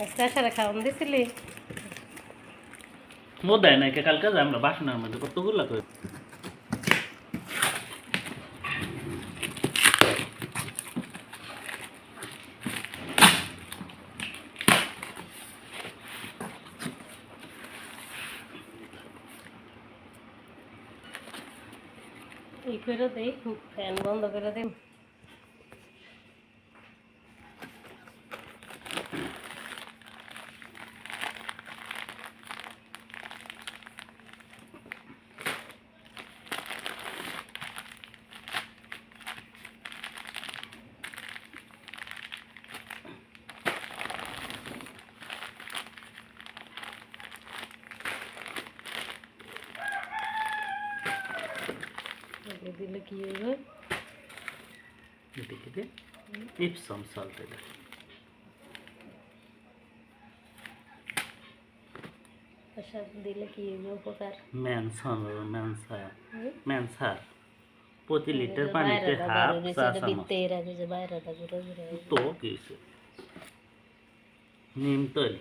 আশারে খাওয়ান দিছিলি? ও দেয় না কালকে আমরা বাসনের মধ্যে কতগুলো করে ই করে দেই, ফ্যান বন্ধ করে দিই। দিলে কি হইবে? এদিকে ইপসম সল্ট এটা আশা দিলে কি হইবে উপকার? ম্যানসার প্রতি লিটার পানিতে হাফ চা চামচ তো কি হয়েছে নিম তৈল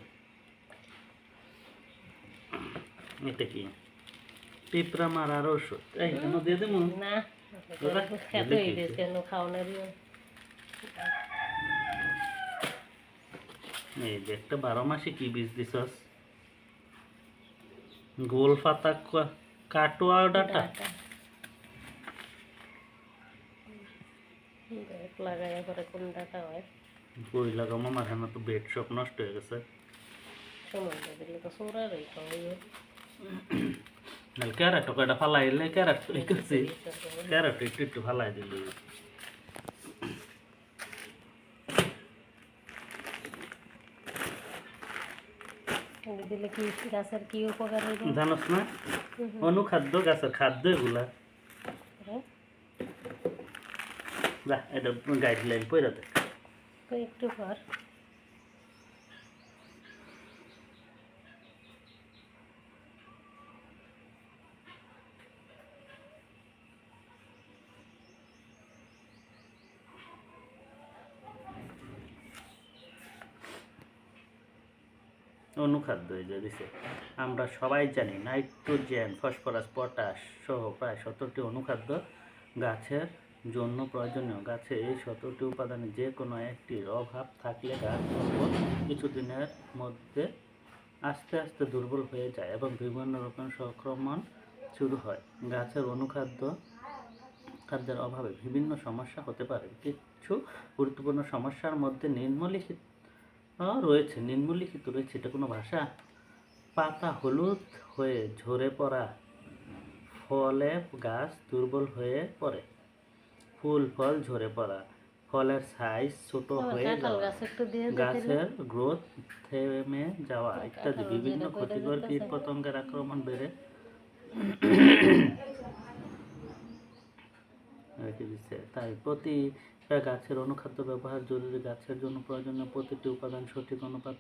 এটা কি পিঁপড়া মারার ওষুধ এই কেন দিয়ে দেবো না খেতে হইবে কেন খাওয়ানোরই। এই যে একটা 12 মাসে কি বীজ দিছস গোল পাতা কাটোয়া ডাটা লাগাইয়া পরে কোন ডাটা হয় বই লাগামো মাঝে তো বেড সব নষ্ট হয়ে গেছে সময় দিলে তো সোরা রই খাওয়াইবে। ক্যারেট কয়টা ফালাইলে ক্যারেট করছি ক্যারেট একটু একটু ফালাই দিল দিলে কি গাছের কি উপকার হইবে জানোস না অনুখাদ্য গাছের খাদ্য এগুলা যা এটা গাইডলাইন পড়ে দেখ একটু পর অনুখাদ্য এই যে দিছে আমরা সবাই জানি নাইট্রোজেন ফসফরাস পটাশ সহ প্রায় 17টি অনুখাদ্য গাছের জন্য প্রয়োজনীয়। গাছে এই 17টি উপাদানে যে কোনো একটির অভাব থাকলে গাছ অল্প কিছুদিনের মধ্যে আস্তে আস্তে দুর্বল হয়ে যায় এবং বিভিন্ন রকম সংক্রমণ শুরু হয়। গাছের খাদ্যের অভাবে বিভিন্ন সমস্যা হতে পারে। কিছু গুরুত্বপূর্ণ সমস্যার মধ্যে নিম্নলিখিত রয়েছে এটা কোনো ভাষা পাতা হলুদ হয়ে ঝরে পড়া ফলে গাছ দুর্বল হয়ে পড়ে ফুল ফল ঝরে পড়া ফলের সাইজ ছোট হয়ে যাওয়া গাছের গ্রোথ থেমে যাওয়া ইত্যাদি বিভিন্ন ক্ষতিকর কীটপতঙ্গের আক্রমণ বেড়ে তাই প্রতি গাছের অনুখাদ্য ব্যবহার জরুরি। গাছের জন্য প্রয়োজনীয় প্রতিটি উপাদান সঠিক অনুপাত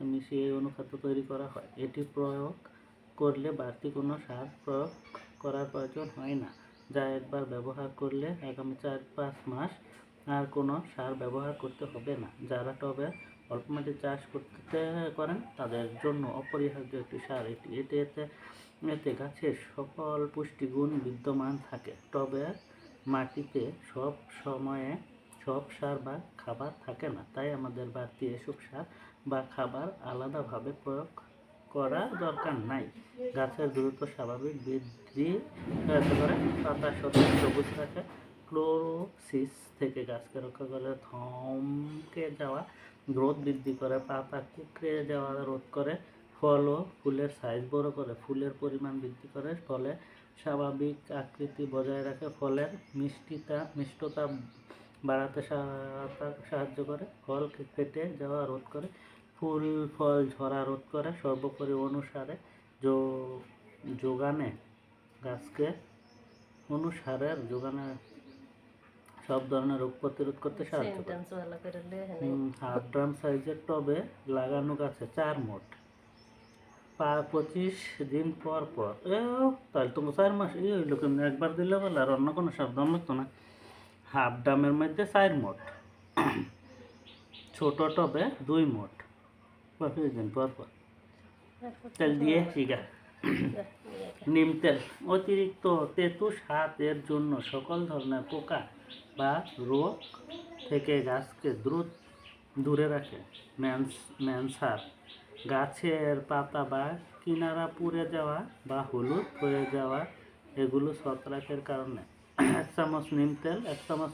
মিশিয়ে এই অনুখাদ্য তৈরি করা হয়। এটি প্রয়োগ করলে বাড়তি কোনো সার প্রয়োগ করার প্রয়োজন হয় না, যা একবার ব্যবহার করলে আগামী 4-5 মাস আর কোনো সার ব্যবহার করতে হবে না। যারা টবে অল্প মাটি চাষ করেন তাদের জন্য অপরিহার্য একটি সার এতে গাছের সকল পুষ্টিগুণ বিদ্যমান থাকে। টবের মাটিতে সব সময়ে সব সার বা খাবার থাকে না, তাই আমাদের বাড়তি এসব সার বা খাবার আলাদাভাবে প্রয়োগ করার দরকার নাই। গাছের দ্রুত স্বাভাবিক বৃদ্ধি সহায়তা করে, পাতা সবুজ রাখে, ক্লোরোসিস থেকে গাছকে রক্ষা করে, থমকে যাওয়া গ্রোথ বৃদ্ধি করে, পাতা কুঁকড়ে যাওয়া রোধ করে, ফল ও ফুলের সাইজ বড় করে, ফুলের পরিমাণ বৃদ্ধি করে, ফলে স্বাভাবিক আকৃতি বজায় রাখে, ফলের মিষ্টতা বাড়াতে সাহায্য করে, ফল ফেটে যাওয়া রোধ করে, ফুল ফল ঝরা রোধ করে, সর্বোপরি অনুসারে যোগানে সব ধরনের রোগ প্রতিরোধ করতে সাহায্য করে। হাফ ড্রাম সাইজের টবে লাগানো গাছে 4 মোট 25 দিন পর তাহলে তোমার 4 মাস হইলো, একবার দিলে বলে আর অন্য কোনো সার দাম লাগতো না। হাফ ড্রামের মধ্যে 4 মোট, ছোট টবে 2 মোট। প্রতিদিন পরপর তেল দিয়ে শিখা। নিম তেল অতিরিক্ত তেঁতু স্বাদ এর জন্য সকল ধরনের পোকা বা রোগ থেকে গাছকে দূরে রাখে। ম্যানসার গাছের পাতা বা কিনারা পুড়ে যাওয়া বা হলুদ হয়ে যাওয়া, এগুলো ছত্রাকের কারণে। 1 চামচ নিম তেল, 1 চামচ